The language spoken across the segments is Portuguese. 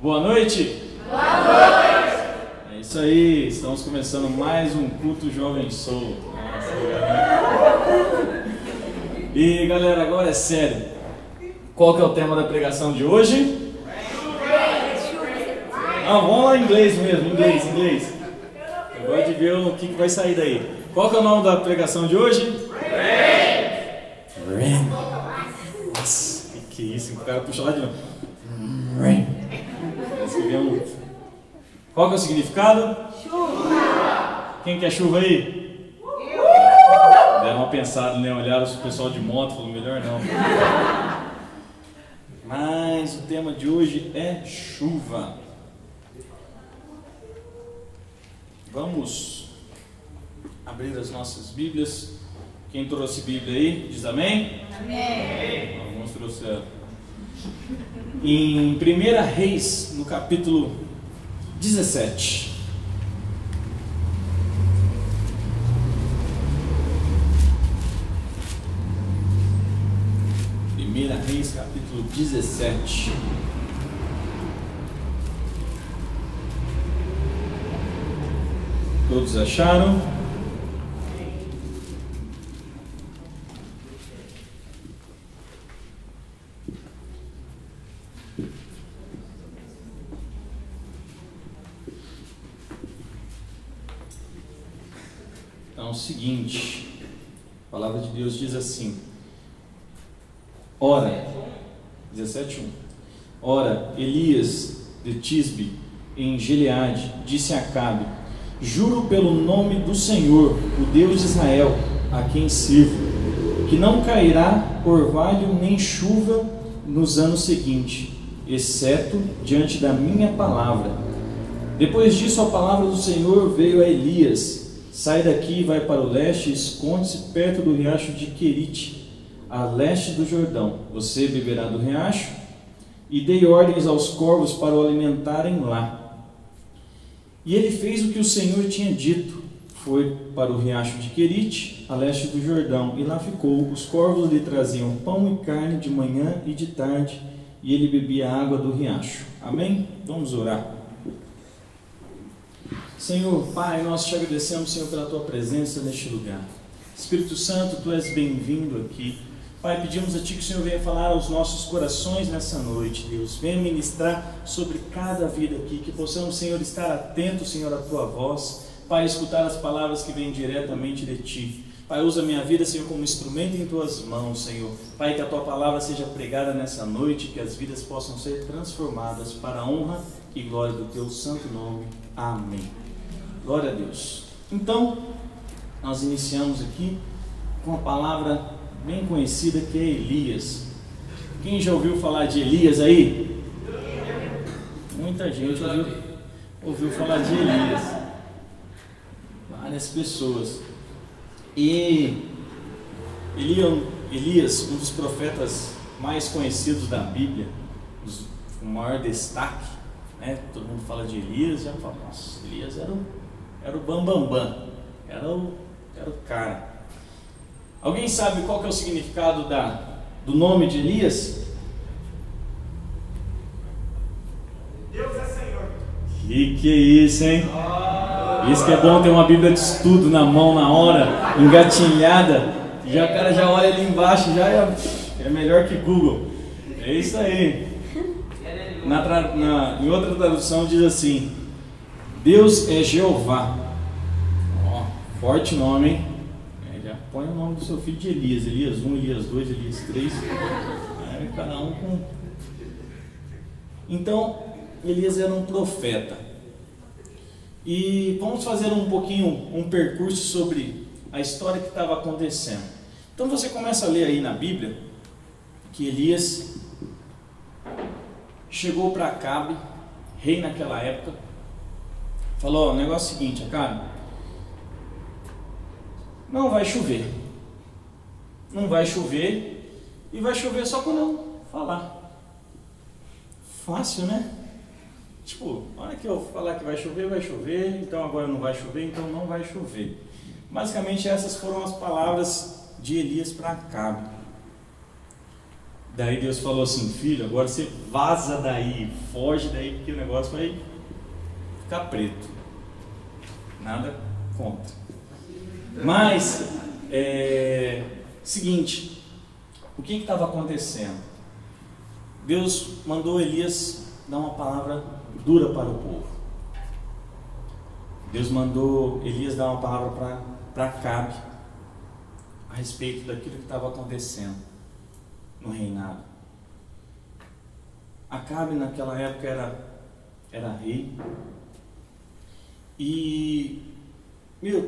Boa noite! Boa noite! É isso aí, estamos começando mais um culto Jovem Soul. E galera, agora é sério. Qual que é o tema da pregação de hoje? Vamos lá em inglês mesmo, inglês. Eu gosto de ver o que vai sair daí. Qual que é o nome da pregação de hoje? Rain. Nossa, que é isso? O cara puxa lá de novo. Rain. Qual que é o significado? Chuva. Quem quer chuva aí? Deram uma pensada, né? Olharam o pessoal de moto, falou melhor não. Mas o tema de hoje é chuva. Vamos abrir as nossas Bíblias. Quem trouxe Bíblia aí, diz amém? Amém. Alguns trouxeram. Em 1 Reis, no capítulo 17. Primeira Reis, capítulo 17. Todos acharam? Então é o seguinte, a palavra de Deus diz assim: Ora, 17:1. Ora, Elias de Tisbe, em Gileade, disse a Acabe: Juro pelo nome do Senhor, o Deus de Israel, a quem sirvo, que não cairá orvalho nem chuva nos anos seguintes, exceto diante da minha palavra. Depois disso, a palavra do Senhor veio a Elias: Sai daqui e vai para o leste e esconde-se perto do riacho de Querite, a leste do Jordão. Você beberá do riacho. E dei ordens aos corvos para o alimentarem lá. E ele fez o que o Senhor tinha dito. Foi para o riacho de Querite, a leste do Jordão, e lá ficou. Os corvos lhe traziam pão e carne de manhã e de tarde, e ele bebia a água do riacho. Amém? Vamos orar. Senhor, Pai, nós te agradecemos, Senhor, pela Tua presença neste lugar. Espírito Santo, Tu és bem-vindo aqui. Pai, pedimos a Ti que o Senhor venha falar aos nossos corações nessa noite, Deus. Venha ministrar sobre cada vida aqui, que possamos, Senhor, estar atentos, Senhor, à Tua voz. Pai, escutar as palavras que vêm diretamente de Ti. Pai, usa a minha vida, Senhor, como instrumento em Tuas mãos, Senhor. Pai, que a Tua palavra seja pregada nessa noite, que as vidas possam ser transformadas para a honra e glória do Teu santo nome. Amém. Glória a Deus. Então, nós iniciamos aqui com uma palavra bem conhecida que é Elias. Quem já ouviu falar de Elias aí? Muita gente ouviu falar de Elias. Várias pessoas. E Elias, um dos profetas mais conhecidos da Bíblia, com maior destaque, né? Todo mundo fala de Elias, já fala, nossa, Elias era o bambambam, era o cara. Alguém sabe qual que é o significado do nome de Elias? Deus é Senhor. Que é isso, hein? Isso que é bom ter uma Bíblia de estudo na mão na hora, engatilhada. Já o cara já olha ali embaixo, já é melhor que Google. É isso aí. Em outra tradução diz assim: Deus é Jeová. Forte nome, hein? Já põe o nome do seu filho de Elias. Elias 1, Elias 2, Elias 3. Cada um com... Então, Elias era um profeta. E vamos fazer um percurso sobre a história que estava acontecendo. Então você começa a ler aí na Bíblia que Elias chegou para Acabe, rei naquela época, falou: o negócio é o seguinte, Acabe, não vai chover, e vai chover só quando eu falar. Fácil, né? Tipo, a hora que eu falar que vai chover, então agora não vai chover, então não vai chover. Basicamente essas foram as palavras de Elias para Acabe. Daí Deus falou assim: filho, agora você vaza daí, foge daí, porque o negócio vai ficar preto. Nada contra. Mas, seguinte, o que estava acontecendo? Deus mandou Elias dar uma palavra dura para o povo. Deus mandou Elias dar uma palavra para Acabe a respeito daquilo que estava acontecendo no reinado. Acabe naquela época era rei. E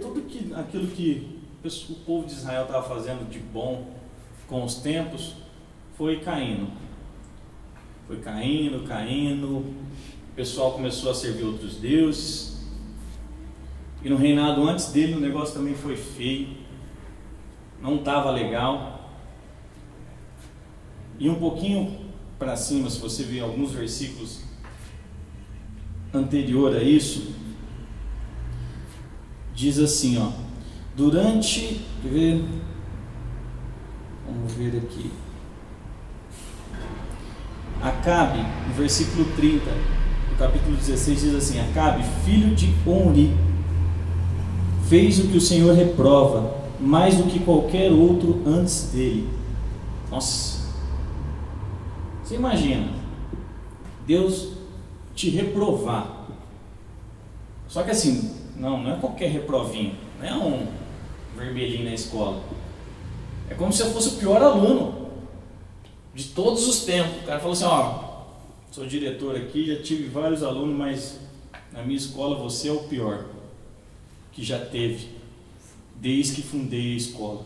tudo aquilo que o povo de Israel estava fazendo de bom com os tempos foi caindo. Foi caindo. O pessoal começou a servir outros deuses. E no reinado antes dele o negócio também foi feio. Não estava legal. E um pouquinho para cima, se você ver alguns versículos anterior a isso, diz assim, ó, vamos ver aqui, Acabe, no versículo 30 do capítulo 16, diz assim: Acabe, filho de Onri, fez o que o Senhor reprova, mais do que qualquer outro antes dele. Nossa, você imagina Deus te reprovar. Só que assim, não é qualquer reprovinho, não é um vermelhinho na escola. É como se eu fosse o pior aluno de todos os tempos. O cara falou assim: ó, sou diretor aqui, já tive vários alunos, mas na minha escola você é o pior que já teve, desde que fundei a escola,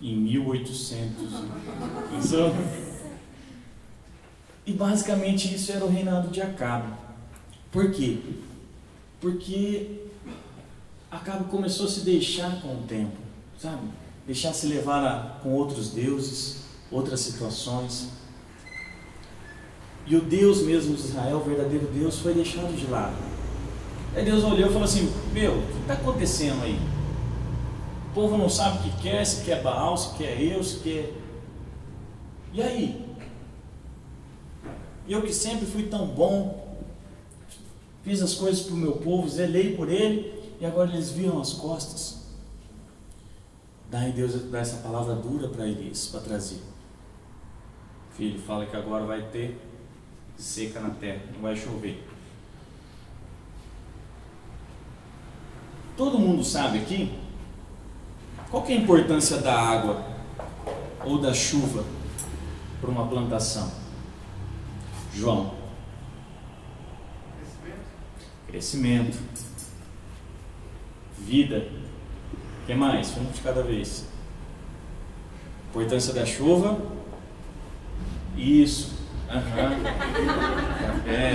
em 1800. Pensou? E basicamente isso era o reinado de Acabe. Por quê? Porque Acabe começou a se deixar com o tempo, sabe? Deixar se levar com outros deuses, outras situações. E o Deus mesmo de Israel, o verdadeiro Deus, foi deixado de lado. Aí Deus olhou e falou assim: meu, o que está acontecendo aí? O povo não sabe o que quer, se quer Baal, se quer eu, se quer... E aí? Eu que sempre fui tão bom, fiz as coisas para o meu povo, zelei por ele, e agora eles viram as costas. Daí Deus dá essa palavra dura para Elias, para trazer: filho, fala que agora vai ter seca na terra, não vai chover. Todo mundo sabe aqui qual que é a importância da água ou da chuva para uma plantação? João. Crescimento. Vida. O que mais? Um de cada vez. Importância da chuva. Isso.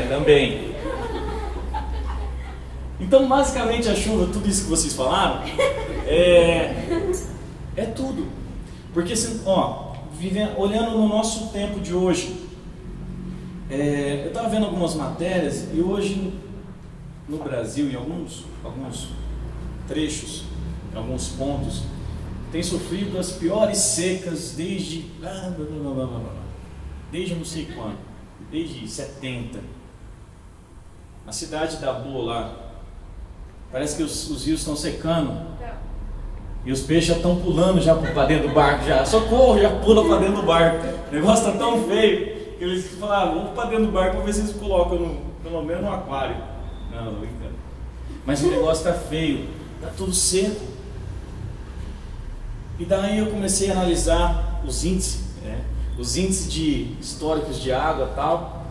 Também. Então, basicamente, a chuva, tudo isso que vocês falaram, é tudo. Porque, olhando no nosso tempo de hoje, eu estava vendo algumas matérias, e hoje, no Brasil, em alguns trechos, em alguns pontos, tem sofrido as piores secas desde não sei quando, desde 70. Na cidade da Boa lá, parece que os rios estão secando. E os peixes já estão pulando já para dentro do barco. Já. Socorro, já pula para dentro do barco. O negócio está tão feio que eles falaram: vamos para dentro do barco para ver se eles colocam pelo menos no aquário. Não brincando. Mas o negócio está feio, está tudo seco. E daí eu comecei a analisar os índices, os índices históricos de água e tal.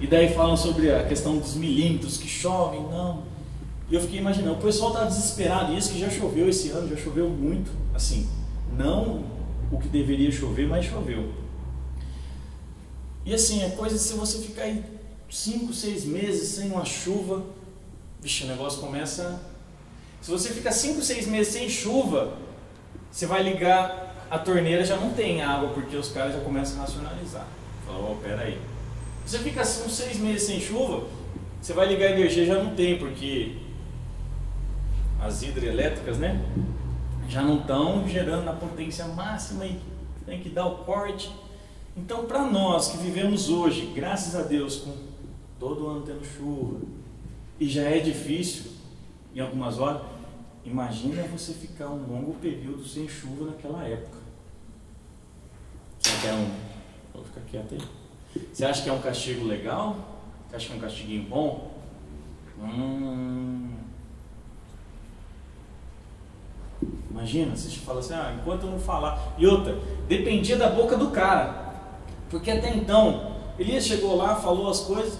E daí falam sobre a questão dos milímetros que chovem, não. E eu fiquei imaginando, o pessoal está desesperado, isso que já choveu esse ano, já choveu muito, assim, não o que deveria chover, mas choveu. E assim, é coisa de se você ficar aí 5, 6 meses sem uma chuva, vixe, o negócio começa... Se você ficar 5, 6 meses sem chuva, você vai ligar a torneira, já não tem água, porque os caras já começam a racionalizar. Fala, pera aí. Se você fica uns 6 meses sem chuva, você vai ligar a energia, já não tem, porque as hidrelétricas, já não estão gerando na potência máxima e tem que dar o corte. Então, para nós que vivemos hoje, graças a Deus, com todo ano tendo chuva, e já é difícil em algumas horas, imagina você ficar um longo período sem chuva naquela época. Você quer vou ficar quieto aí. Você acha que é um castigo legal? Você acha que é um castiguinho bom? Imagina, você fala assim, enquanto eu não falar. E outra, dependia da boca do cara. Porque até então, Elias chegou lá, falou as coisas.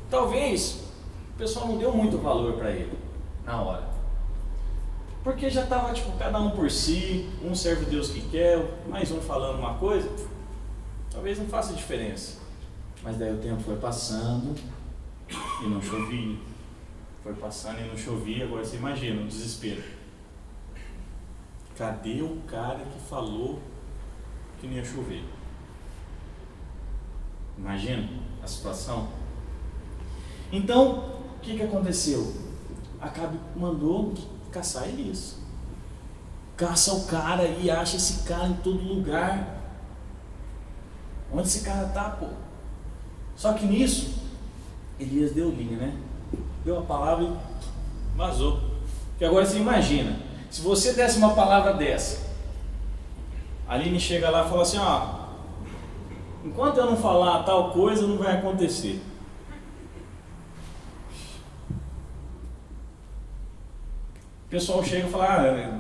Talvez o pessoal não deu muito valor para ele na hora. Porque já estava cada um por si, um serve o Deus que quer, mais um falando uma coisa. Talvez não faça diferença. Mas daí o tempo foi passando e não chovia. Foi passando e não chovia. Agora você imagina o desespero. Cadê o cara que falou que não ia chover? Imagina a situação. Então, o que aconteceu? Acabe mandou caçar Elias. Caça o cara e acha esse cara em todo lugar. Onde esse cara tá, pô? Só que nisso, Elias deu linha, né? Deu a palavra e vazou. Porque agora você imagina, se você desse uma palavra dessa, a Aline chega lá e fala assim, enquanto eu não falar tal coisa, não vai acontecer. O pessoal chega e fala,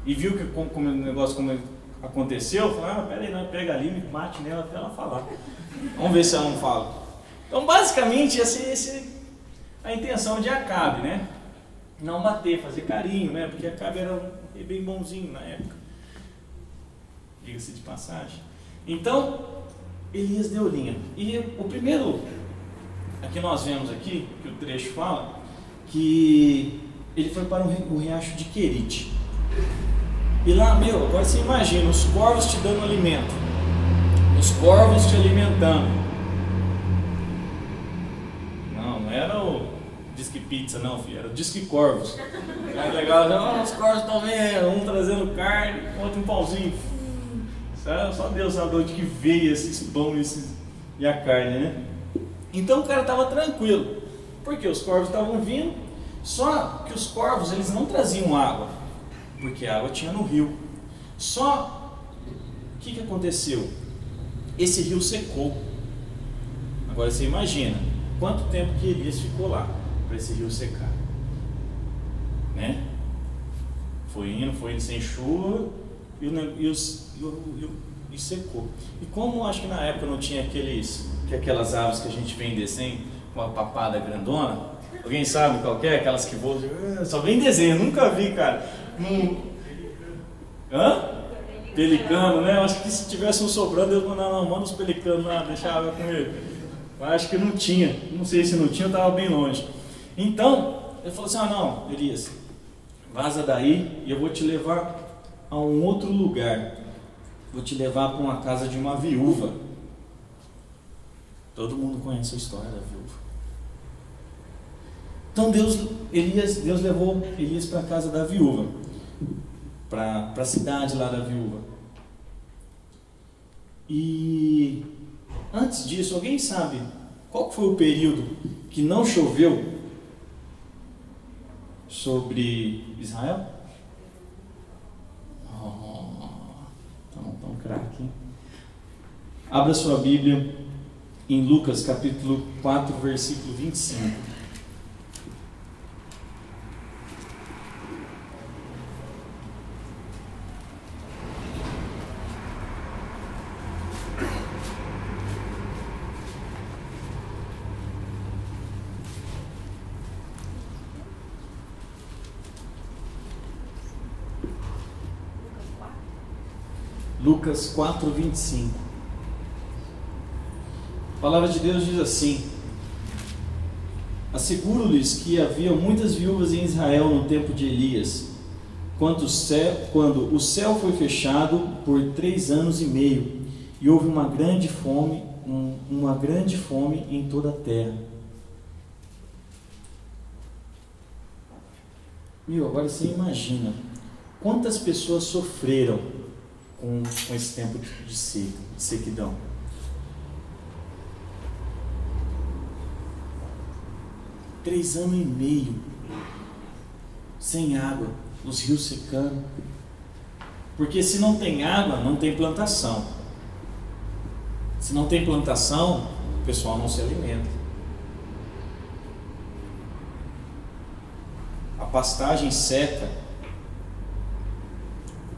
e viu que como o negócio aconteceu, fala, peraí, não, pega a Aline, bate nela até ela falar. Vamos ver se ela não fala. Então, basicamente, essa a intenção de Acabe, né? Não bater, fazer carinho, né? Porque Acabe era bem bonzinho na época. Diga-se de passagem. Então, Elias deu linha. E o primeiro, aqui nós vemos aqui, que o trecho fala, que ele foi para o riacho de Querite. E lá, agora você imagina, os corvos te dando alimento. Os corvos te alimentando. Não era o Disque Pizza, não, filho. Era o Disque Corvos. Era legal, os corvos estão vendo, um trazendo carne, outro um pãozinho. Só Deus sabe de onde que veio esses pães e a carne, né? Então o cara estava tranquilo. Porque os corvos estavam vindo. Só que os corvos, eles não traziam água. Porque a água tinha no rio. Só o que aconteceu? Esse rio secou. Agora você imagina quanto tempo que Elias ficou lá para esse rio secar, né? Foi indo sem chuva e secou. E como acho que na época não tinha aquelas aves que a gente vem descendo com a papada grandona, alguém sabe qual que é? Aquelas que voam, só vem em desenho, nunca vi, cara. Pelicano, né? Eu acho que se tivesse um sobrando, eu manda os pelicanos lá, deixa a água com ele. Eu acho que não tinha, não sei se não tinha, eu estava bem longe. Então, ele falou assim, não, Elias, vaza daí e eu vou te levar a um outro lugar. Vou te levar para uma casa de uma viúva. Todo mundo conhece a história da viúva. Então Deus levou Elias para a casa da viúva, para a cidade lá da viúva. E antes disso, alguém sabe qual foi o período que não choveu sobre Israel? Tão craque, hein? Abra sua Bíblia em Lucas capítulo 4, versículo 25. Lucas 4, 25. A palavra de Deus diz assim: asseguro-lhes que havia muitas viúvas em Israel no tempo de Elias, quando o céu foi fechado por 3 anos e meio, e houve uma grande fome em toda a terra. Agora você imagina quantas pessoas sofreram com esse tempo de sequidão. 3 anos e meio sem água, os rios secando. Porque se não tem água, não tem plantação. Se não tem plantação, o pessoal não se alimenta. A pastagem seca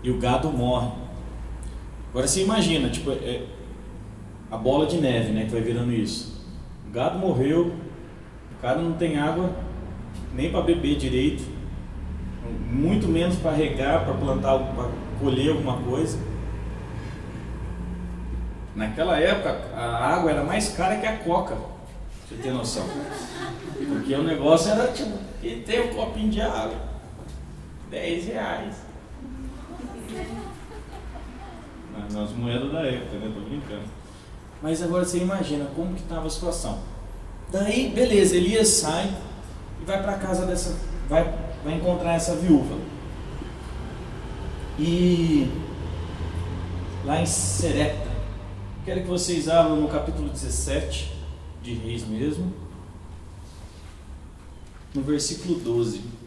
e o gado morre. Agora você imagina, tipo, a bola de neve, né, que vai virando isso. O gado morreu, o cara não tem água nem para beber direito, muito menos para regar, para plantar, para colher alguma coisa. Naquela época a água era mais cara que a coca, pra você ter noção. Porque o negócio era tipo, e tem um copinho de água, R$10. Nas moedas da época, né? Tô brincando. Mas agora você imagina como que estava a situação. Daí, beleza, Elias sai e vai para casa dessa, vai encontrar essa viúva. E lá em Serepta, quero que vocês abram no capítulo 17 de Reis mesmo, no versículo 12.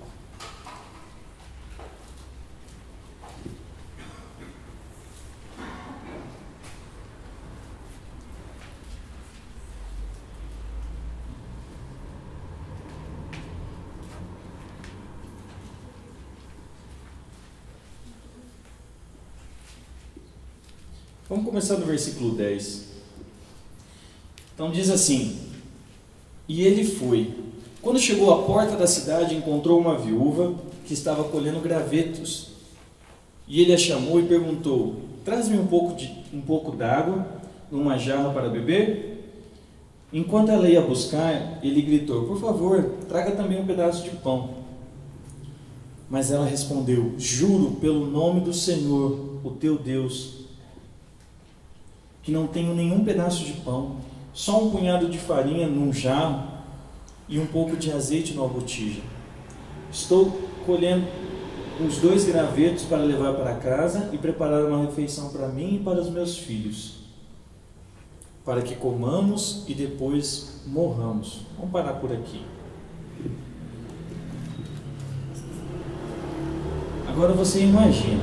Vamos começar do versículo 10. Então diz assim: e ele foi. Quando chegou à porta da cidade, encontrou uma viúva que estava colhendo gravetos. E ele a chamou e perguntou: traz-me um pouco d'água numa jarra para beber? Enquanto ela ia buscar, ele gritou: por favor, traga também um pedaço de pão. Mas ela respondeu: juro pelo nome do Senhor, o teu Deus, que não tenho nenhum pedaço de pão, só um punhado de farinha num jarro e um pouco de azeite numa botija. Estou colhendo uns 2 gravetos para levar para casa e preparar uma refeição para mim e para os meus filhos, para que comamos e depois morramos. Vamos parar por aqui. Agora você imagina,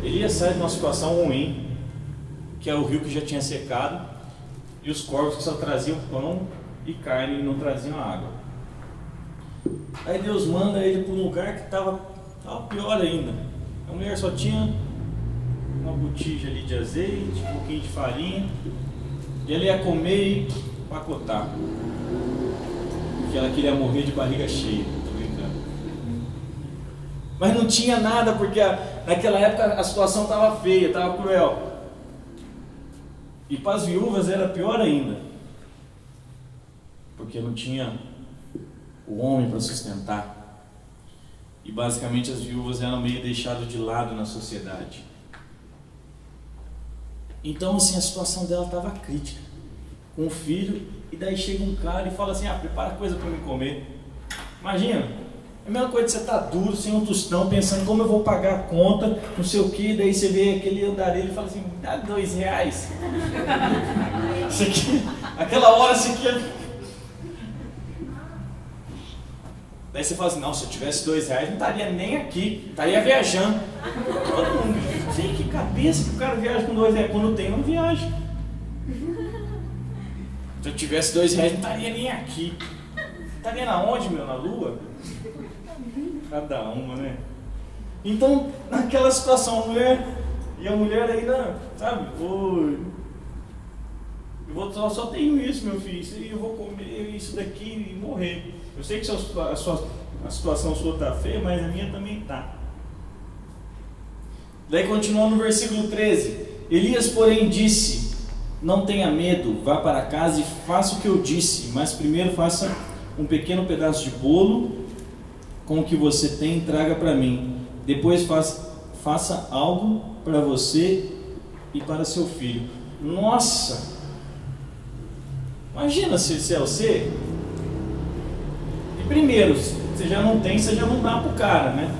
Elias sai de uma situação ruim, que é o rio que já tinha secado, e os corvos que só traziam pão e carne e não traziam água. Aí Deus manda ele para um lugar que estava pior ainda. A mulher só tinha uma botija ali de azeite, um pouquinho de farinha, e ele ia comer e pacotar, porque ela queria morrer de barriga cheia. Tô brincando. Mas não tinha nada, porque naquela época a situação estava feia, estava cruel. E para as viúvas era pior ainda, porque não tinha o homem para sustentar. E basicamente as viúvas eram meio deixadas de lado na sociedade. Então assim, a situação dela estava crítica, com o filho, e daí chega um cara e fala assim: prepara coisa para me comer. Imagina, é a mesma coisa de você estar duro, sem um tostão, pensando como eu vou pagar a conta, não sei o que, daí você vê aquele andarilho e fala assim: dá R$2. Isso aqui, aquela hora você quer. Daí você fala assim: não, se eu tivesse R$2 não estaria nem aqui, estaria viajando. Todo mundo, sei que cabeça que o cara viaja com R$2, quando tem, não viaja. Se eu tivesse R$2 não estaria nem aqui. Estaria na onde, meu? Na lua? Cada uma, né? Então, naquela situação, a mulher ainda, sabe? Eu só tenho isso, meu filho, e eu vou comer isso daqui e morrer. Eu sei que a situação sua está feia, mas a minha também está. Daí continua no versículo 13: Elias, porém, disse: não tenha medo, vá para casa e faça o que eu disse, mas primeiro faça um pequeno pedaço de bolo com o que você tem e traga para mim. Depois faça algo para você e para seu filho. Nossa! Imagina se é você. E primeiro, você já não tem, você já não dá para o cara, né?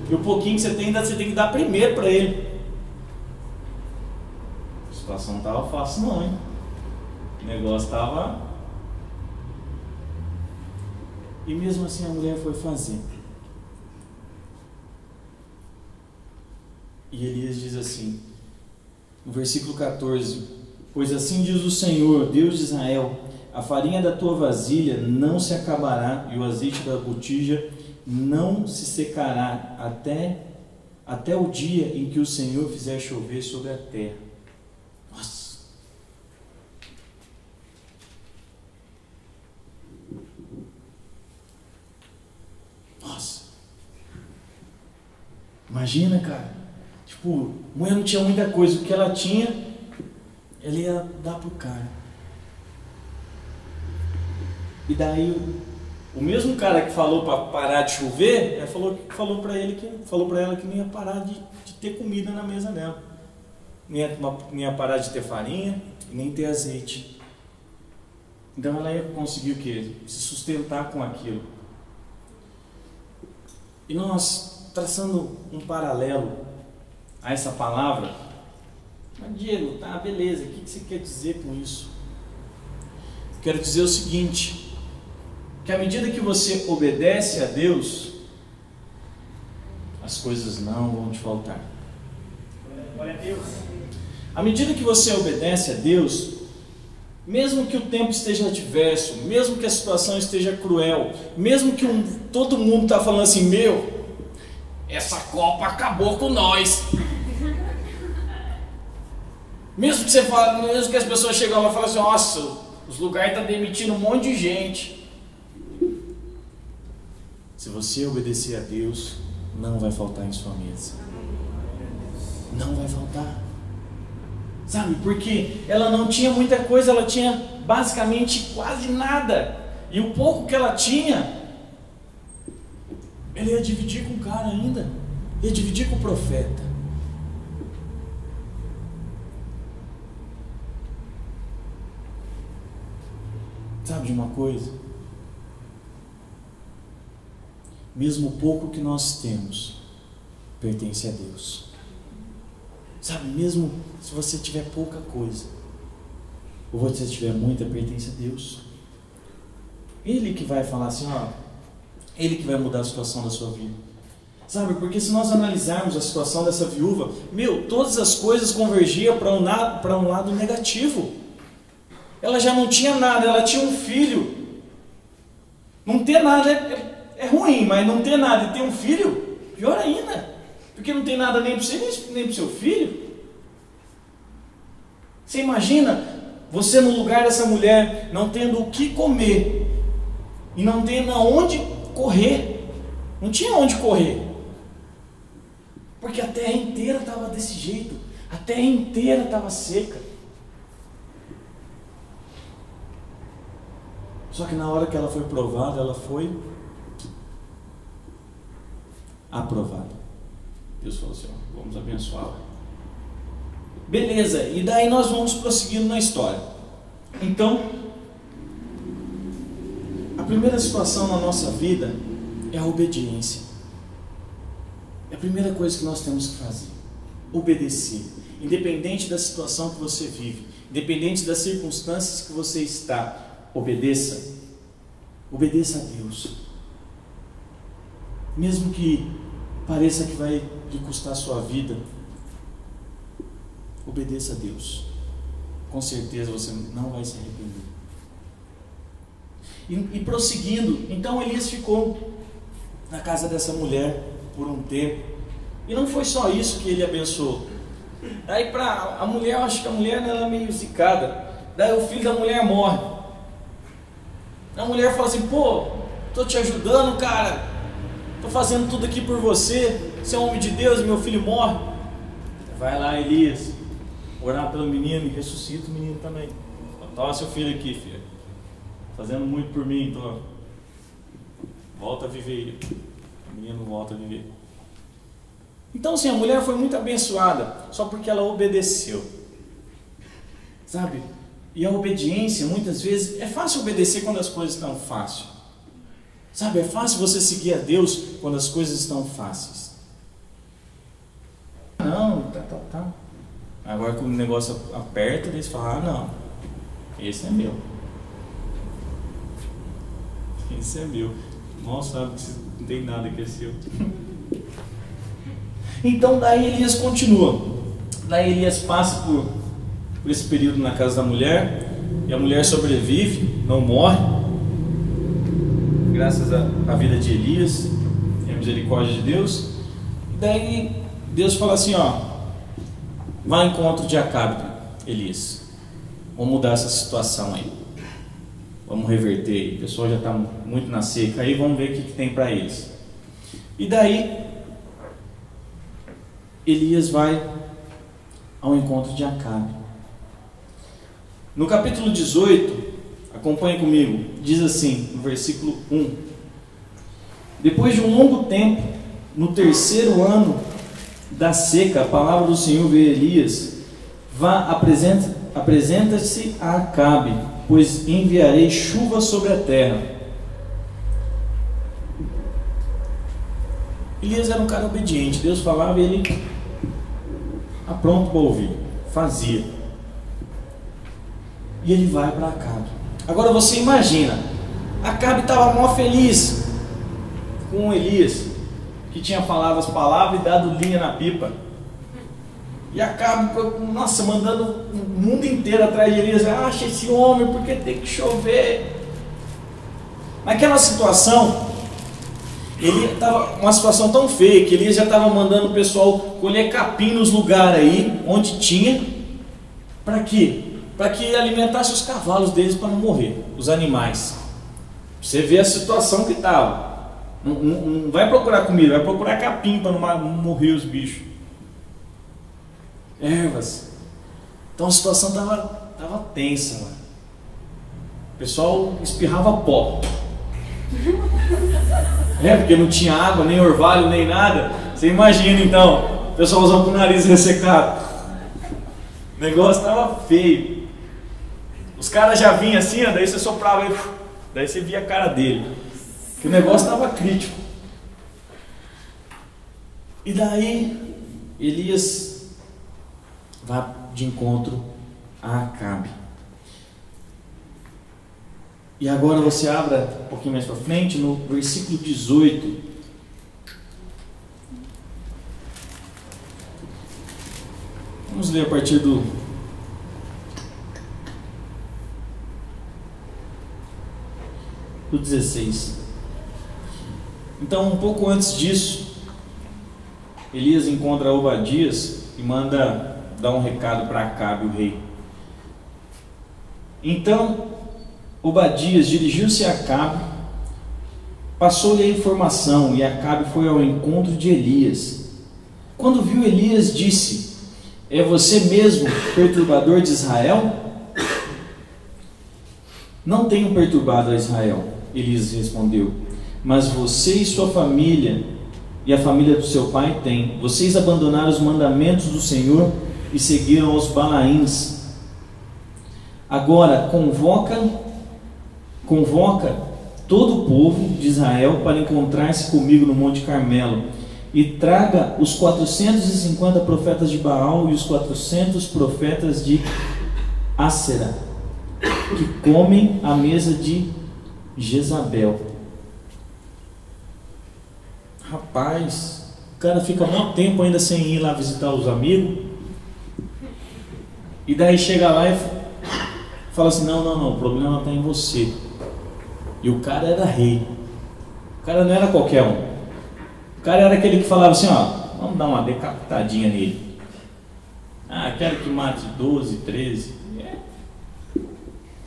E o pouquinho que você tem que dar primeiro para ele. A situação não estava fácil não, hein? O negócio estava... E mesmo assim a mulher foi fazer. E Elias diz assim, no versículo 14: pois assim diz o Senhor, Deus de Israel, a farinha da tua vasilha não se acabará e o azeite da botija não se secará até o dia em que o Senhor fizer chover sobre a terra. Nossa! Nossa! Imagina, cara. Tipo, a mulher não tinha muita coisa. O que ela tinha, ela ia dar pro cara. E daí, o mesmo cara que falou para parar de chover, falou para ela que não ia parar de ter comida na mesa dela. Nem ia parar de ter farinha, nem ter azeite. Então ela ia conseguir o quê? Se sustentar com aquilo. E nós, traçando um paralelo a essa palavra, mas Diego, tá, beleza, o que você quer dizer com isso? Quero dizer o seguinte, que à medida que você obedece a Deus, as coisas não vão te faltar. Glória a Deus. À medida que você obedece a Deus, mesmo que o tempo esteja adverso, mesmo que a situação esteja cruel, mesmo que todo mundo está falando assim, essa Copa acabou com nós. Mesmo que as pessoas chegam lá e falam assim, nossa, os lugares estão demitindo um monte de gente. Se você obedecer a Deus, não vai faltar em sua mesa. Não vai faltar. Sabe, porque ela não tinha muita coisa, ela tinha basicamente quase nada. E o pouco que ela tinha, ela ia dividir com o cara ainda. Ia dividir com o profeta. Sabe de uma coisa? Mesmo o pouco que nós temos pertence a Deus. Sabe, mesmo se você tiver pouca coisa, ou você tiver muita, pertence a Deus. Ele que vai falar assim, Ele que vai mudar a situação da sua vida. Sabe, porque se nós analisarmos a situação dessa viúva, todas as coisas convergiam para um lado negativo. Ela já não tinha nada, ela tinha um filho. Não ter nada é ruim, mas não ter nada e ter um filho, pior ainda. Porque não tem nada nem para você, nem para o seu filho. Você imagina você no lugar dessa mulher, não tendo o que comer e não tendo aonde correr. Não tinha onde correr. Porque a terra inteira estava desse jeito. A terra inteira estava seca. Só que na hora que ela foi provada, ela foi aprovada. Deus falou assim, vamos abençoá-la. Beleza, e daí nós vamos prosseguindo na história. Então, a primeira situação na nossa vida é a obediência. É a primeira coisa que nós temos que fazer. Obedecer. Independente da situação que você vive, independente das circunstâncias que você está, obedeça. Obedeça a Deus. Mesmo que pareça que vai lhe custar a sua vida, obedeça a Deus. Com certeza você não vai se arrepender. E prosseguindo, então Elias ficou na casa dessa mulher por um tempo. E não foi só isso que ele abençoou. Daí para a mulher, eu acho que a mulher ela é meio zicada. Daí o filho da mulher morre. A mulher fala assim, tô te ajudando, cara. Tô fazendo tudo aqui por você. Você é um homem de Deus e meu filho morre. Vai lá, Elias, orar pelo menino e ressuscita o menino também. Toma seu filho aqui, filho. Fazendo muito por mim, então volta a viver. O menino volta a viver. Então, assim, a mulher foi muito abençoada só porque ela obedeceu. Sabe? E a obediência, muitas vezes, é fácil obedecer quando as coisas estão fáceis. Sabe? É fácil você seguir a Deus quando as coisas estão fáceis. Não, tá. Agora que o negócio aperta, eles falam, não, esse é meu. Esse é meu. Mal sabe que não tem nada que é seu. Então daí Elias continua. Daí Elias passa por esse período na casa da mulher, e a mulher sobrevive, não morre, graças à vida de Elias e à misericórdia de Deus. E daí Deus fala assim, ó, vai ao encontro de Acabe, Elias, vamos mudar essa situação aí, vamos reverter aí, o pessoal já está muito na seca aí, vamos ver o que tem para eles. E daí Elias vai ao encontro de Acabe. No capítulo 18, acompanhe comigo, diz assim, no versículo 1: depois de um longo tempo, no terceiro ano da seca, a palavra do Senhor veio a Elias: vá, apresenta-se a Acabe, pois enviarei chuva sobre a terra. Elias era um cara obediente, Deus falava e ele pronto para ouvir, fazia. E ele vai para Acabe. Agora você imagina, Acabe estava mó feliz com Elias, que tinha falado as palavras e dado linha na pipa. E Acabe, nossa, mandando o mundo inteiro atrás de Elias: acha esse homem, porque tem que chover. Naquela situação, ele estava uma situação tão feia que Elias já estava mandando o pessoal colher capim nos lugares aí onde tinha. Para quê? Para que alimentasse os cavalos deles para não morrer, os animais. Você vê a situação que estava. Não vai procurar comida, vai procurar capim para não morrer os bichos. Ervas. Então a situação estava tensa, mano. O pessoal espirrava pó. Porque não tinha água, nem orvalho, nem nada. Você imagina então, o pessoal usando com o nariz ressecado. O negócio estava feio. Os caras já vinham assim, ó, daí você soprava, daí você via a cara dele. Que o negócio estava crítico. E daí Elias vai de encontro a Acabe. E agora você abra um pouquinho mais para frente, no versículo 18. Vamos ler a partir do 16. Então, um pouco antes disso, Elias encontra Obadias e manda dar um recado para Acabe, o rei. Então Obadias dirigiu-se a Acabe, passou-lhe a informação, e Acabe foi ao encontro de Elias. Quando viu Elias, disse: é você mesmo, perturbador de Israel? Não tenho perturbado a Israel, Elias respondeu, mas você e sua família e a família do seu pai têm. Vocês abandonaram os mandamentos do Senhor e seguiram os Balaíns. Agora convoca todo o povo de Israel para encontrar-se comigo no Monte Carmelo, e traga os 450 profetas de Baal e os 400 profetas de Ácera, que comem à mesa de Jezabel. Rapaz, o cara fica muito tempo ainda sem ir lá visitar os amigos, e daí chega lá e fala assim: não, o problema está em você. E o cara era rei, o cara não era qualquer um, o cara era aquele que falava assim: ó, vamos dar uma decapitadinha nele. Quero que mate 12, 13.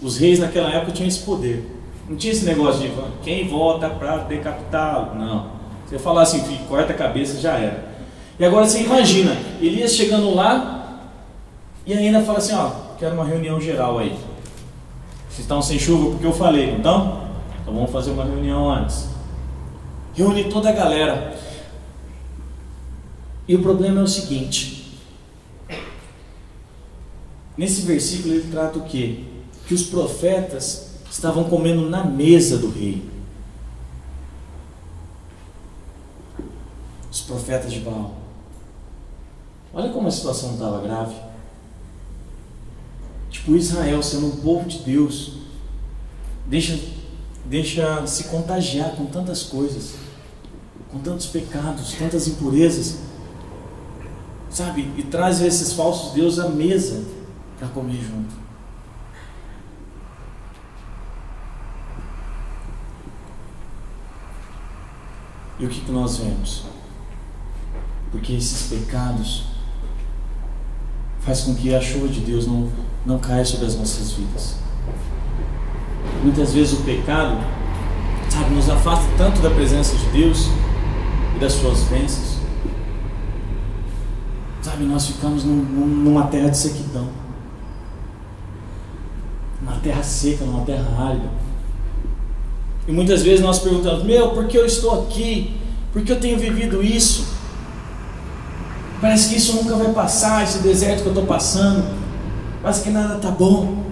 Os reis naquela época tinham esse poder, não tinha esse negócio de quem vota para decapitá-lo, não. Você falar assim, filho, corta a cabeça, já era. E agora você imagina, Elias chegando lá e ainda fala assim: ó, quero uma reunião geral aí. Vocês estão sem chuva porque eu falei, então vamos fazer uma reunião antes. Reúne toda a galera. E o problema é o seguinte: nesse versículo ele trata o quê? Que os profetas estavam comendo na mesa do rei. Os profetas de Baal. Olha como a situação estava grave. Tipo, Israel sendo um povo de Deus, deixa deixa se contagiar com tantas coisas, com tantos pecados, tantas impurezas, sabe? E traz esses falsos deuses à mesa para comer junto. E o que nós vemos? Porque esses pecados faz com que a chuva de Deus não caia sobre as nossas vidas. Muitas vezes o pecado, sabe, nos afasta tanto da presença de Deus e das suas bênçãos. Sabe, nós ficamos numa terra de sequidão, numa terra seca, numa terra árida. E muitas vezes nós perguntamos: por que eu estou aqui? Por que eu tenho vivido isso? Parece que isso nunca vai passar, esse deserto que eu estou passando. Parece que nada está bom.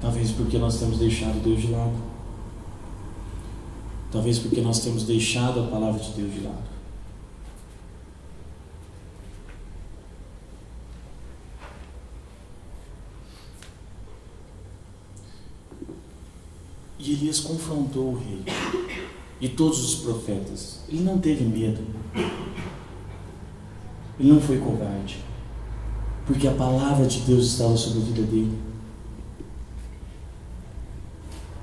Talvez porque nós temos deixado Deus de lado. Talvez porque nós temos deixado a palavra de Deus de lado. E Elias confrontou o rei e todos os profetas. Ele não teve medo. Ele não foi covarde, porque a palavra de Deus estava sobre a vida dele.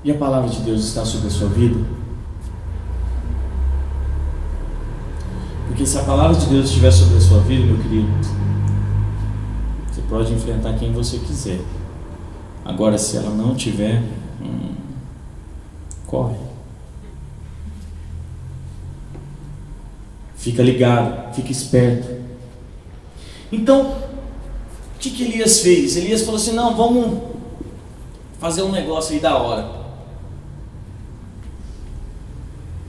E a palavra de Deus está sobre a sua vida? Porque se a palavra de Deus estiver sobre a sua vida, meu querido, você pode enfrentar quem você quiser. Agora, se ela não tiver, corre. Fica ligado, fica esperto. Então, o que Elias fez? Elias falou assim: não, vamos fazer um negócio aí da hora.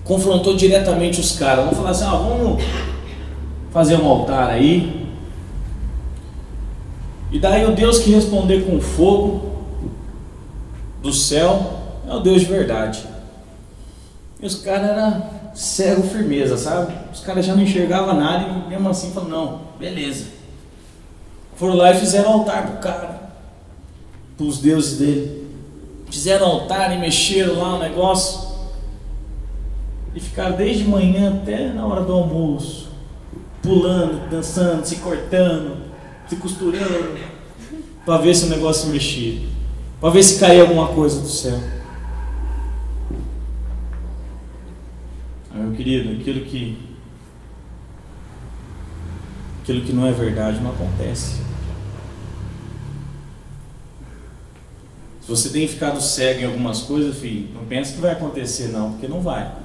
Confrontou diretamente os caras. Vamos falar assim: vamos fazer um altar aí. E daí o Deus que responder com fogo do céu é o Deus de verdade. E os caras eram cego firmeza, sabe? Os caras já não enxergavam nada e mesmo assim falaram: não, beleza. Foram lá e fizeram altar pro cara, pros deuses dele. Fizeram altar e mexeram lá o negócio. E ficaram desde manhã até na hora do almoço, pulando, dançando, se cortando, se costurando, para ver se o negócio mexia, para ver se caía alguma coisa do céu. Meu querido, aquilo que não é verdade não acontece. Se você tem ficado cego em algumas coisas, filho, não pensa que vai acontecer não, porque não vai.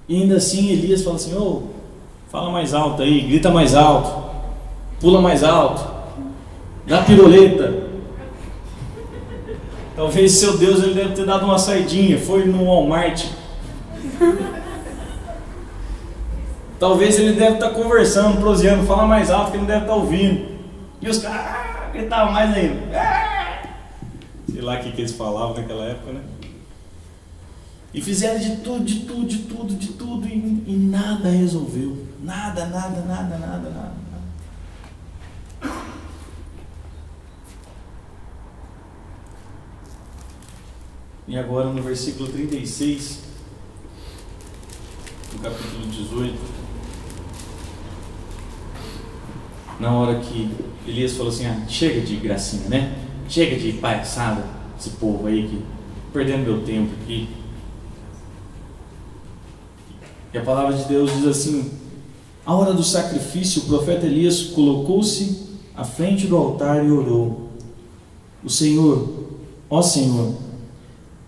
E ainda assim Elias fala assim: fala mais alto aí, grita mais alto, pula mais alto, dá piroleta. Talvez seu Deus ele deve ter dado uma saidinha, foi no Walmart. Talvez ele deve estar conversando, proseando, fala mais alto que ele deve estar ouvindo. E os caras gritavam mais ainda. Sei lá o que eles falavam naquela época, né? E fizeram de tudo e nada resolveu. Nada. E agora no versículo 36, no capítulo 18, na hora que Elias falou assim: chega de gracinha, né? Chega de palhaçada, esse povo aí que perdendo meu tempo aqui. E a palavra de Deus diz assim: à hora do sacrifício, o profeta Elias colocou-se à frente do altar e orou: o Senhor, ó Senhor,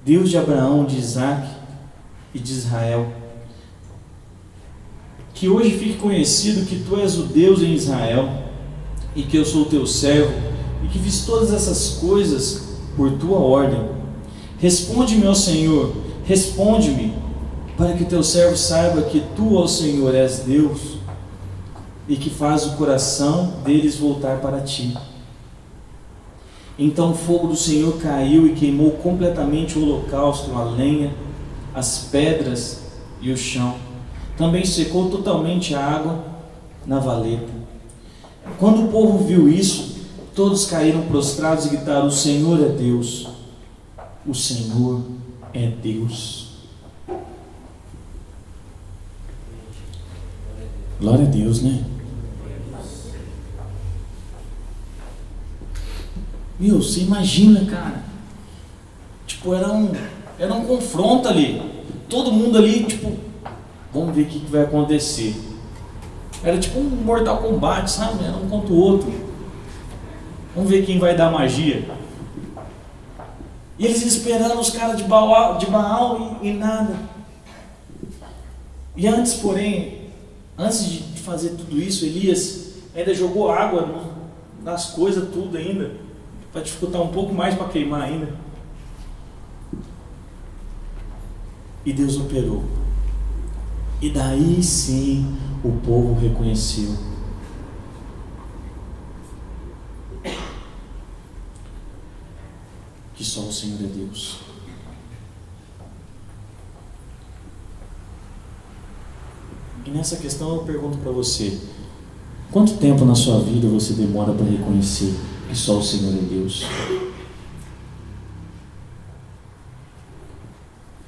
Deus de Abraão, de Isaque e de Israel, que hoje fique conhecido que Tu és o Deus em Israel e que eu sou Teu servo e que fiz todas essas coisas por Tua ordem. Responde-me, ó Senhor, responde-me, para que Teu servo saiba que Tu, ó Senhor, és Deus e que faz o coração deles voltar para Ti. Então o fogo do Senhor caiu e queimou completamente o holocausto, a lenha, as pedras e o chão. Também secou totalmente a água na valeta. Quando o povo viu isso, Todos caíram prostrados e gritaram: o Senhor é Deus, o Senhor é Deus. Glória a Deus, né? Meu, você imagina, cara, tipo, era um confronto ali, todo mundo ali, tipo, vamos ver o que vai acontecer. Era tipo um Mortal Kombat, sabe? Era um contra o outro. Vamos ver quem vai dar magia. E eles esperando os caras de Baal e nada. E antes, porém, antes de fazer tudo isso, Elias ainda jogou água nas coisas, tudo ainda, para dificultar um pouco mais, para queimar ainda. E Deus operou. E daí sim o povo reconheceu. Que só o Senhor é Deus. E nessa questão eu pergunto para você: quanto tempo na sua vida você demora para reconhecer que só o Senhor é Deus?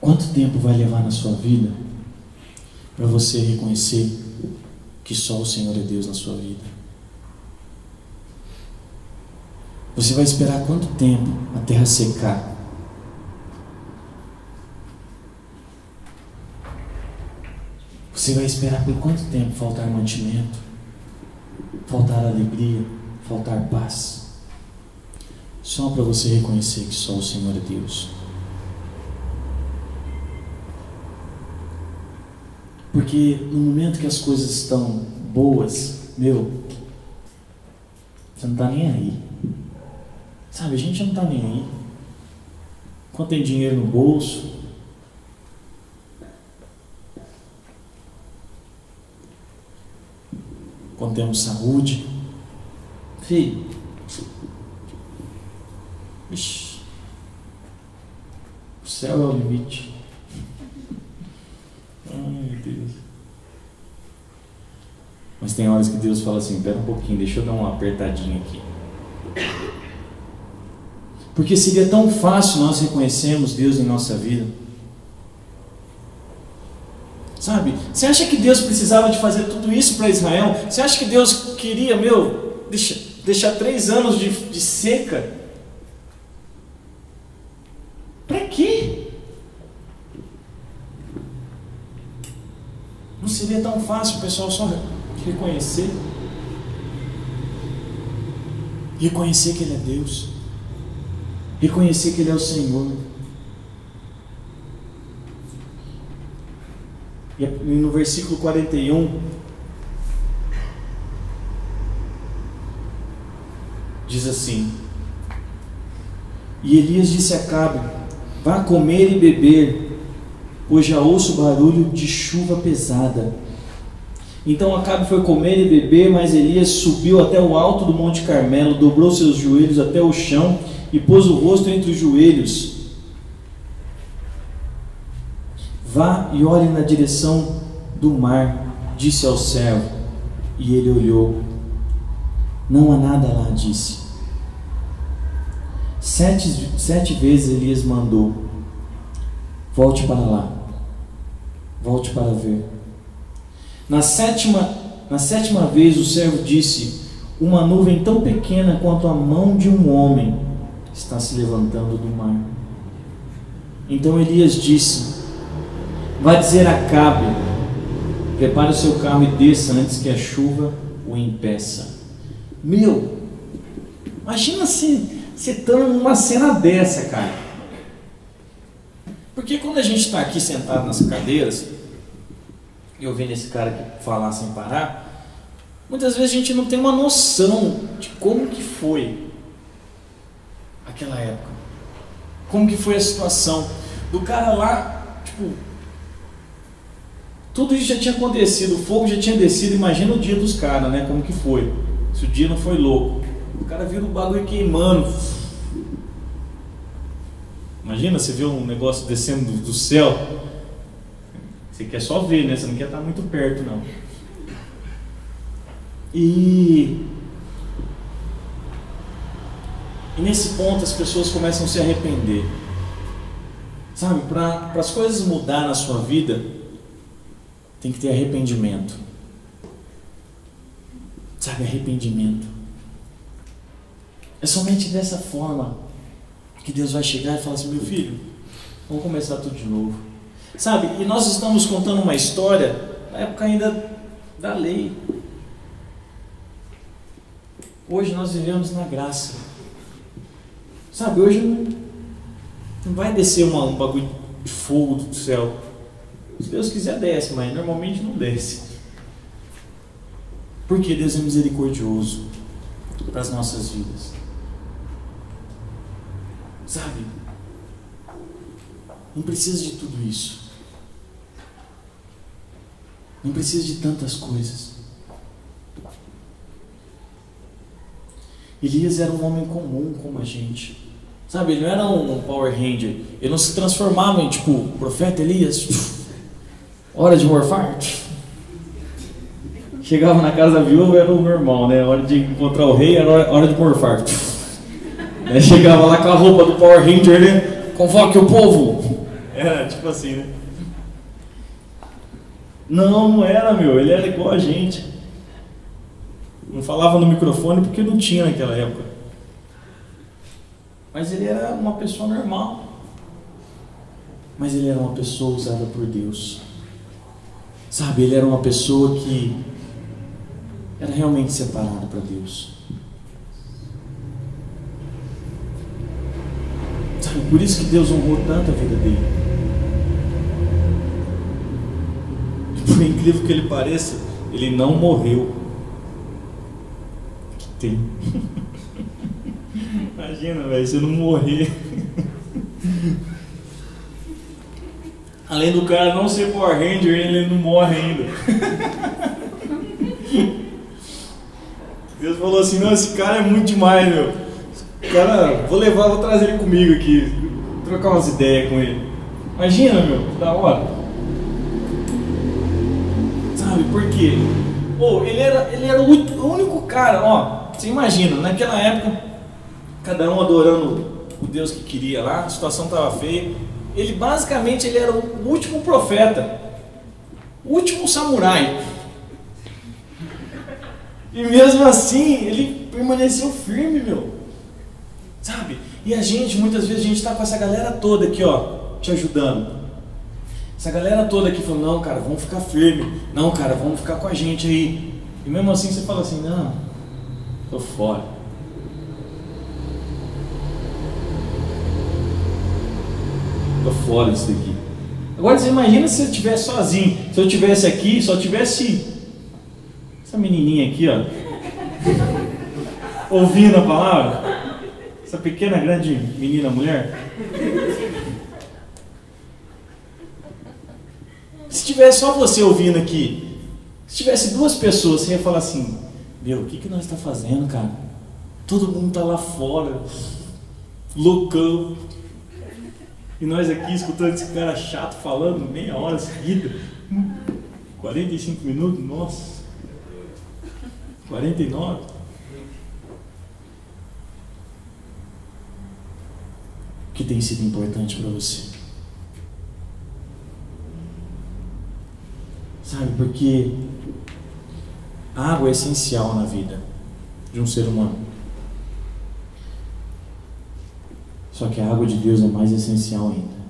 Quanto tempo vai levar na sua vida para você reconhecer que só o Senhor é Deus na sua vida? Você vai esperar quanto tempo a terra secar? Você vai esperar por quanto tempo faltar mantimento, faltar alegria, faltar paz? Só para você reconhecer que só o Senhor é Deus. Porque no momento que as coisas estão boas, meu, você não está nem aí. Sabe, a gente não está nem aí. Quando tem dinheiro no bolso, quando temos saúde, filho, ixi, o céu é o limite. Ai, meu Deus. Mas tem horas que Deus fala assim: pera um pouquinho, deixa eu dar uma apertadinha aqui. Porque seria tão fácil nós reconhecermos Deus em nossa vida. Sabe? Você acha que Deus precisava de fazer tudo isso para Israel? Você acha que Deus queria, deixar 3 anos de seca? Para quê? Não seria tão fácil o pessoal só reconhecer? Reconhecer que Ele é Deus. Reconhecer que Ele é o Senhor. E no versículo 41 diz assim: e Elias disse a Acabe: vá comer e beber, pois já ouço barulho de chuva pesada. Então Acabe foi comer e beber, mas Elias subiu até o alto do Monte Carmelo, dobrou seus joelhos até o chão e pôs o rosto entre os joelhos. Vá e olhe na direção do mar, disse ao servo. E ele olhou. Não há nada lá, disse. 7 vezes Elias mandou: volte para lá, volte para ver. Na sétima vez o servo disse: uma nuvem tão pequena quanto a mão de um homem está se levantando do mar. Então Elias disse: vá dizer a Acabe: prepare o seu carro e desça antes que a chuva o impeça. Meu, imagina você estando numa cena dessa, cara. Porque quando a gente está aqui sentado nas cadeiras, e ouvindo esse cara aqui falar sem parar, muitas vezes a gente não tem uma noção de como que foi aquela época. Como que foi a situação do cara lá, tipo, tudo isso já tinha acontecido, o fogo já tinha descido. Imagina o dia dos caras, né? Como que foi? Se o dia não foi louco, o cara viu o bagulho queimando. Imagina, você vê um negócio descendo do céu. Você quer só ver, né? Você não quer estar muito perto, não. E nesse ponto as pessoas começam a se arrepender. Sabe, para as coisas mudar na sua vida, tem que ter arrependimento. Sabe, arrependimento. É somente dessa forma que Deus vai chegar e falar assim: meu filho, vamos começar tudo de novo. Sabe, e nós estamos contando uma história na época ainda da lei. Hoje nós vivemos na graça. Sabe, hoje não vai descer um bagulho de fogo do céu. Se Deus quiser desce, mas normalmente não desce. Porque Deus é misericordioso para as nossas vidas. Sabe? Não precisa de tudo isso. Não precisa de tantas coisas. Elias era um homem comum como a gente. Sabe, ele não era um Power Ranger. Ele não se transformava em tipo profeta Elias. Hora de morfar. Chegava na casa da viúva, era o normal, né? Hora de encontrar o rei, era hora de morfar. Aí chegava lá com a roupa do Power Ranger, né? Convoque o povo. Era tipo assim, né? Não era, meu. Ele era igual a gente. Não falava no microfone porque não tinha naquela época. Mas ele era uma pessoa normal. Mas ele era uma pessoa usada por Deus. Sabe, ele era uma pessoa que era realmente separada para Deus. Sabe, por isso que Deus honrou tanto a vida dele. E por incrível que ele pareça, ele não morreu. Que tem. Imagina, velho, você não morrer. Além do cara não ser Power Ranger, ele não morre ainda. Deus falou assim: não, esse cara é muito demais, meu. Cara, vou trazer ele comigo aqui, trocar umas ideias com ele. Imagina, meu, que da hora. Sabe por quê? Pô, ele era o único cara, ó. Você imagina, naquela época, cada um adorando o Deus que queria lá, a situação estava feia. Ele basicamente era o último profeta, o último samurai. E mesmo assim, ele permaneceu firme, meu. Sabe? E a gente, muitas vezes, a gente está com essa galera toda aqui, ó, te ajudando. Essa galera toda aqui falando: não, cara, vamos ficar firme. Não, cara, vamos ficar com a gente aí. E mesmo assim você fala assim: não, tô fora. Tô fora disso daqui. Agora você imagina se eu estivesse sozinho. Se eu estivesse aqui, só tivesse essa menininha aqui, ó, ouvindo a palavra. Essa pequena, grande menina, mulher. Se tivesse só você ouvindo aqui, se tivesse duas pessoas, você ia falar assim: meu, o que nós estamos fazendo, cara? Todo mundo tá lá fora, loucão. E nós aqui escutando esse cara chato falando meia hora seguida. 45 minutos, nossa. 49. O que tem sido importante para você? Sabe, porque a água é essencial na vida de um ser humano. Só que a água de Deus é mais essencial ainda.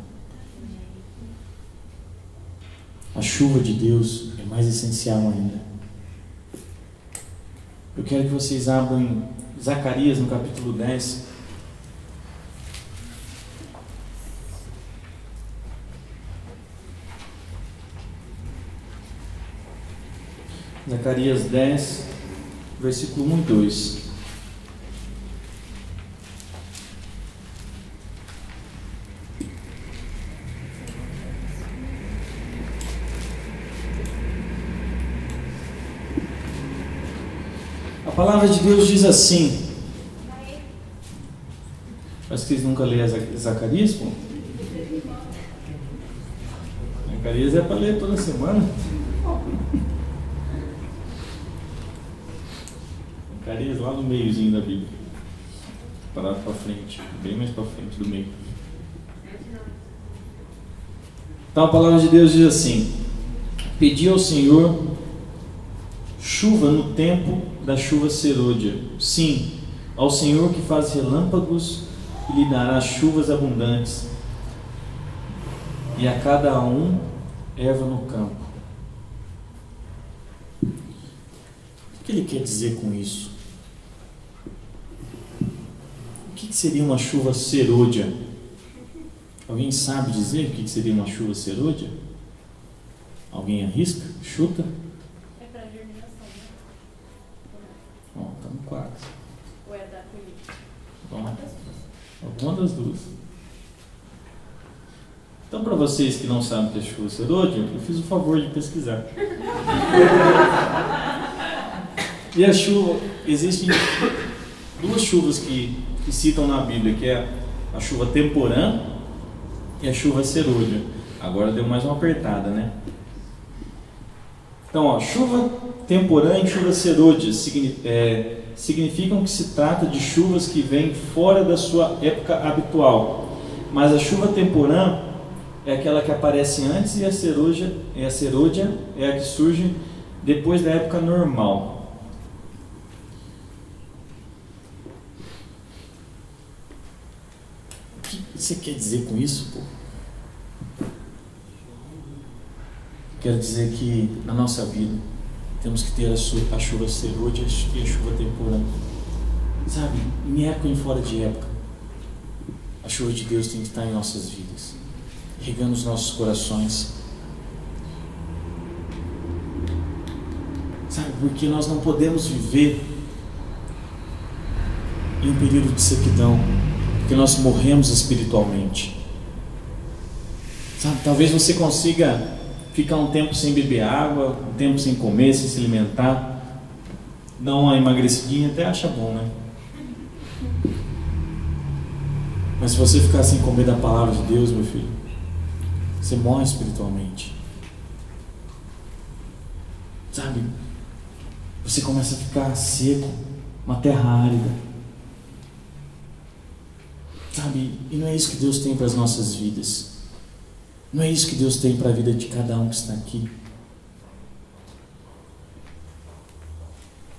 A chuva de Deus é mais essencial ainda. Eu quero que vocês abram em Zacarias, no capítulo 10. Zacarias 10, versículo 1 e 2. A palavra de Deus diz assim. Acho que vocês nunca leram Zacarias, pô? Zacarias é para ler toda semana. Zacarias lá no meiozinho da Bíblia. Parado para frente, bem mais para frente do meio. Então a palavra de Deus diz assim: pedi ao Senhor chuva no tempo da chuva serôdia. Sim, ao Senhor que faz relâmpagos e lhe dará chuvas abundantes, e a cada um erva no campo. O que ele quer dizer com isso? O que seria uma chuva serôdia? Alguém sabe dizer o que seria uma chuva serôdia? Alguém arrisca? Chuta? É para germinação, né? Bom, estamos quase. Ou é da colheita? Bom, alguma das duas. Então, para vocês que não sabem o que é chuva serôdia, eu fiz o favor de pesquisar. E a chuva, existem duas chuvas que citam na Bíblia, que é a chuva temporã e a chuva serôdia. Agora deu mais uma apertada, né? Então, ó, chuva temporã e chuva serôdia significam que se trata de chuvas que vêm fora da sua época habitual. Mas a chuva temporã é aquela que aparece antes, e a serôdia é a que surge depois da época normal. O que você quer dizer com isso, pô? Quero dizer que na nossa vida temos que ter a chuva serôdia e a chuva temporã. Sabe, em época e em fora de época, a chuva de Deus tem que estar em nossas vidas, regando os nossos corações. Sabe, porque nós não podemos viver em um período de sequidão, porque nós morremos espiritualmente. Sabe, talvez você consiga ficar um tempo sem beber água, um tempo sem comer, sem se alimentar, dar uma emagrecidinha, até acha bom, né? Mas se você ficar sem comer da palavra de Deus, meu filho, você morre espiritualmente. Sabe? Você começa a ficar seco, uma terra árida. Sabe? E não é isso que Deus tem para as nossas vidas. Não é isso que Deus tem para a vida de cada um que está aqui.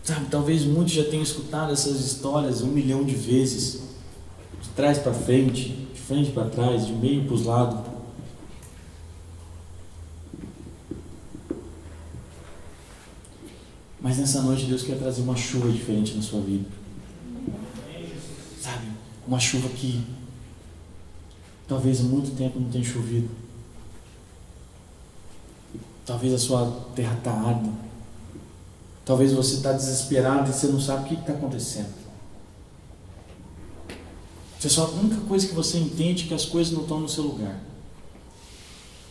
Sabe? Talvez muitos já tenham escutado essas histórias 1 milhão de vezes. De trás para frente, de frente para trás, de meio para os lados. Mas nessa noite Deus quer trazer uma chuva diferente na sua vida. Sabe? Uma chuva que talvez há muito tempo não tenha chovido. Talvez a sua terra está árida. Talvez você está desesperado e você não sabe o que está acontecendo. A única coisa que você entende é que as coisas não estão no seu lugar.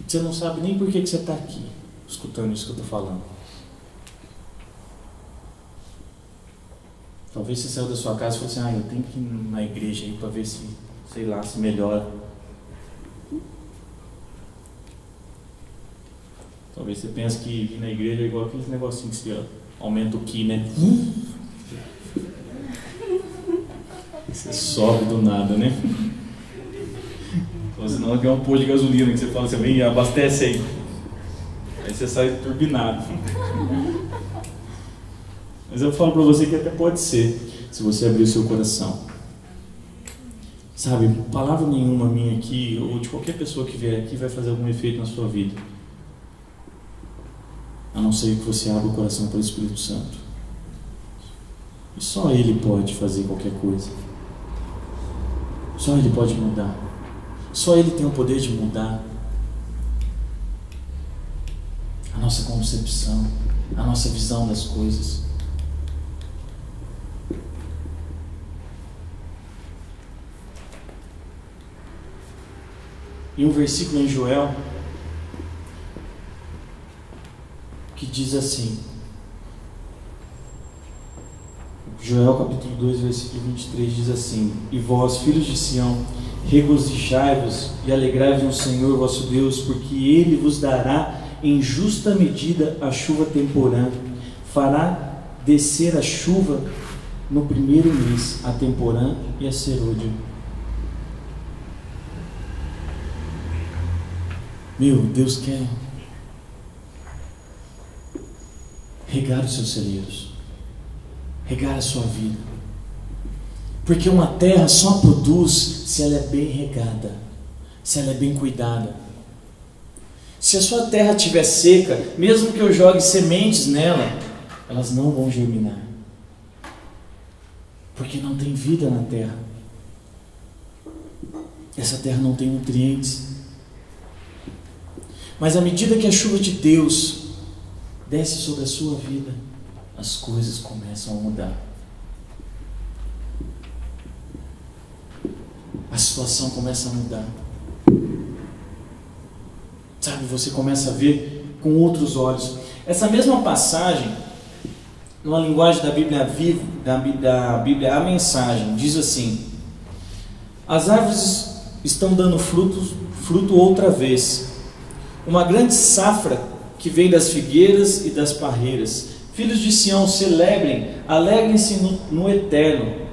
Você não sabe nem por que você está aqui, escutando isso que eu estou falando. Talvez você saiu da sua casa e falou assim: eu tenho que ir na igreja aí para ver se, sei lá, se melhora. Talvez você pense que ir na igreja é igual aqueles negocinhos que você aumenta o ki, né? Você sobe do nada, né? Ou senão tem um posto de gasolina que você fala assim: vem, abastece aí. Aí você sai turbinado. Mas eu falo para você que até pode ser, se você abrir o seu coração. Sabe, palavra nenhuma minha aqui, ou de qualquer pessoa que vier aqui, vai fazer algum efeito na sua vida. A não ser que você abra o coração para o Espírito Santo. E só Ele pode fazer qualquer coisa. Só Ele pode mudar. Só Ele tem o poder de mudar a nossa concepção, a nossa visão das coisas. E um versículo em Joel que diz assim, Joel capítulo 2, versículo 23 diz assim: e vós, filhos de Sião, regozijai-vos e alegrai-vos no Senhor vosso Deus, porque Ele vos dará em justa medida a chuva temporã, fará descer a chuva no primeiro mês, a temporã e a serôdia. Deus quer regar os seus celeiros, regar a sua vida, porque uma terra só produz se ela é bem regada, se ela é bem cuidada. Se a sua terra estiver seca, mesmo que eu jogue sementes nela, elas não vão germinar, porque não tem vida na terra. Essa terra não tem nutrientes. Mas à medida que a chuva de Deus desce sobre a sua vida, as coisas começam a mudar. A situação começa a mudar. Sabe, você começa a ver com outros olhos. Essa mesma passagem, numa linguagem da Bíblia Viva, da Bíblia A Mensagem, diz assim: as árvores estão dando fruto outra vez. Uma grande safra que vem das figueiras e das parreiras. Filhos de Sião, celebrem, alegrem-se no Eterno.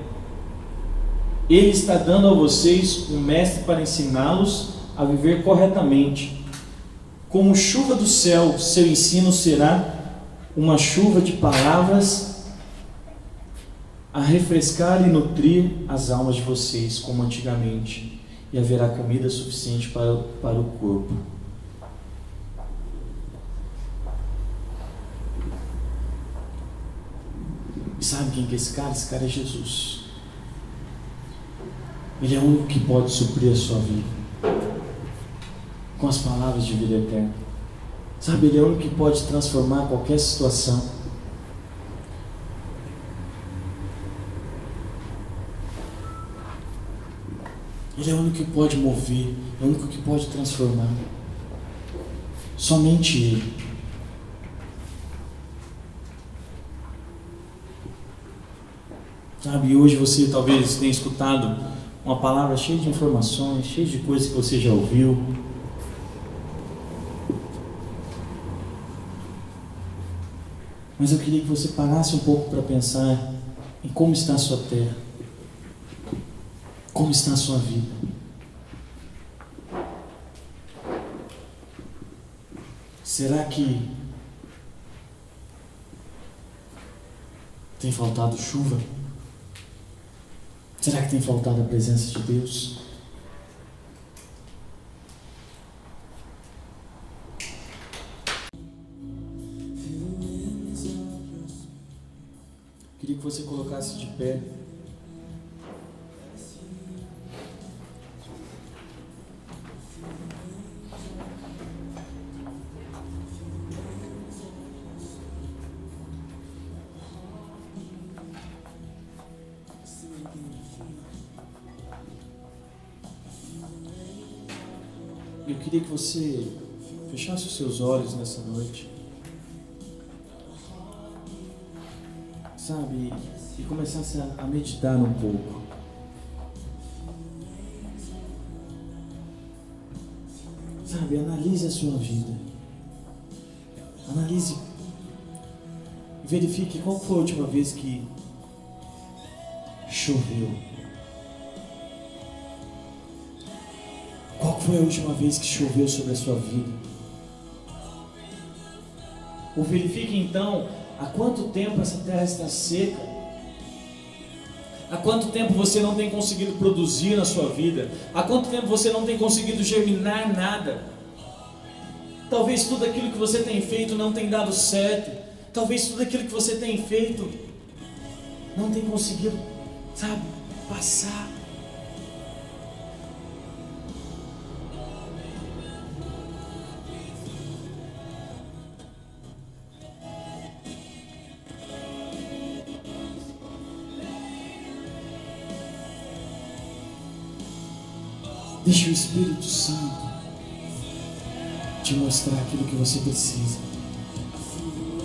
Ele está dando a vocês um mestre para ensiná-los a viver corretamente. Como chuva do céu, seu ensino será uma chuva de palavras a refrescar e nutrir as almas de vocês, como antigamente, e haverá comida suficiente para o corpo. E sabe quem que é esse cara? Esse cara é Jesus. Ele é o único que pode suprir a sua vida com as palavras de vida eterna. Sabe, Ele é o único que pode transformar qualquer situação. Ele é o único que pode mover, é o único que pode transformar. Somente Ele. Sabe, hoje você talvez tenha escutado uma palavra cheia de informações, cheia de coisas que você já ouviu. Mas eu queria que você parasse um pouco para pensar em como está a sua terra, como está a sua vida. Será que tem faltado chuva? Será que tem faltado a presença de Deus? Queria que você colocasse de pé. Eu queria que você fechasse os seus olhos nessa noite, sabe, e começasse a meditar um pouco. Sabe, analise a sua vida, analise e verifique qual foi a última vez que choveu. Qual foi a última vez que choveu sobre a sua vida? Ou verifique então há quanto tempo essa terra está seca. Há quanto tempo você não tem conseguido produzir na sua vida? Há quanto tempo você não tem conseguido germinar nada? Talvez tudo aquilo que você tem feito não tenha dado certo. Talvez tudo aquilo que você tem feito não tenha conseguido, sabe, passar. Deixa o Espírito Santo te mostrar aquilo que você precisa.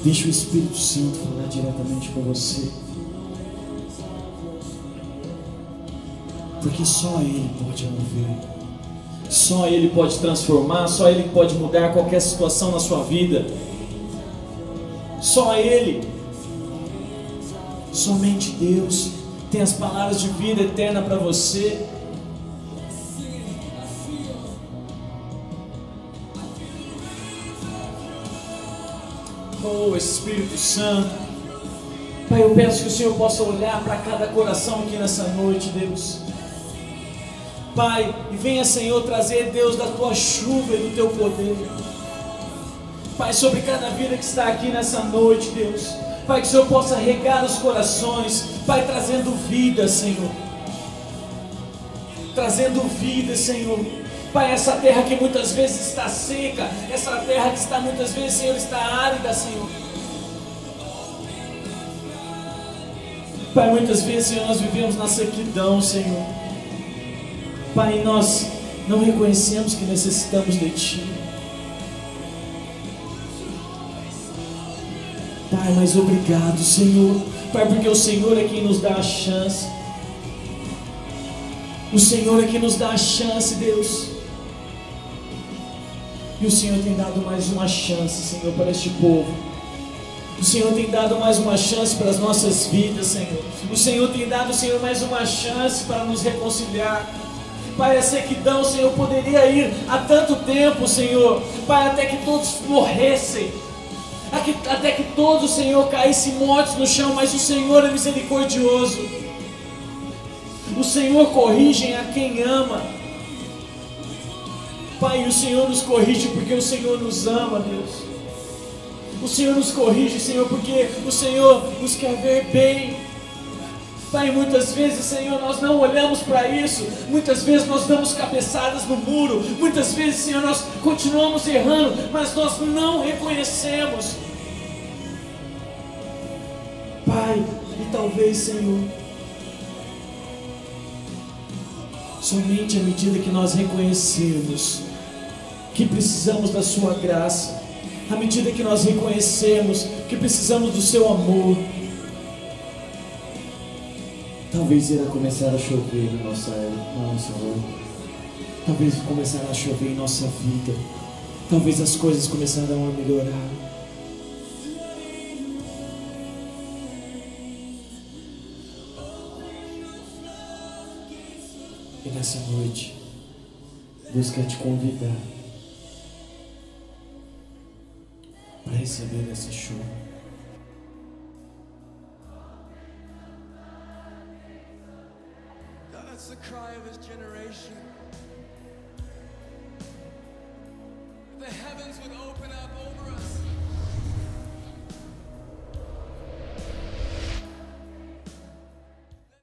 Deixa o Espírito Santo falar diretamente com você. Porque só Ele pode mover. Só Ele pode transformar. Só Ele pode mudar qualquer situação na sua vida. Só Ele. Somente Deus tem as palavras de vida eterna para você. Oh, Espírito Santo, Pai, eu peço que o Senhor possa olhar para cada coração aqui nessa noite, Deus. Pai, e venha, Senhor, trazer, Deus, da tua chuva e do teu poder. Pai, sobre cada vida que está aqui nessa noite, Deus. Pai, que o Senhor possa regar os corações, Pai, trazendo vida, Senhor. Trazendo vida, Senhor. Pai, essa terra que muitas vezes está seca, essa terra que está muitas vezes, Senhor, está árida, Senhor. Pai, muitas vezes, Senhor, nós vivemos na sequidão, Senhor. Pai, nós não reconhecemos que necessitamos de Ti. Pai, mas obrigado, Senhor. Pai, porque o Senhor é quem nos dá a chance. O Senhor é quem nos dá a chance, Deus. E o Senhor tem dado mais uma chance, Senhor, para este povo. O Senhor tem dado mais uma chance para as nossas vidas, Senhor. O Senhor tem dado, Senhor, mais uma chance para nos reconciliar. Pai, a sequidão, Senhor, poderia ir há tanto tempo, Senhor. Pai, até que todos morressem. Até que todos, Senhor, caíssem mortos no chão. Mas o Senhor é misericordioso. O Senhor corrige a quem ama. Pai, o Senhor nos corrige porque o Senhor nos ama, Deus. O Senhor nos corrige, Senhor, porque o Senhor nos quer ver bem. Pai, muitas vezes, Senhor, nós não olhamos para isso. Muitas vezes nós damos cabeçadas no muro. Muitas vezes, Senhor, nós continuamos errando, mas nós não reconhecemos. Pai, e talvez, Senhor, somente à medida que nós reconhecermos que precisamos da Sua graça, à medida que nós reconhecemos que precisamos do Seu amor, talvez irá começar a chover na nossa rua. Talvez começar a chover em nossa vida. Talvez as coisas começarão a melhorar. E nessa noite, Deus quer te convidar para receber essa chuva. That's the cry of His generation. The heavens would open up over us.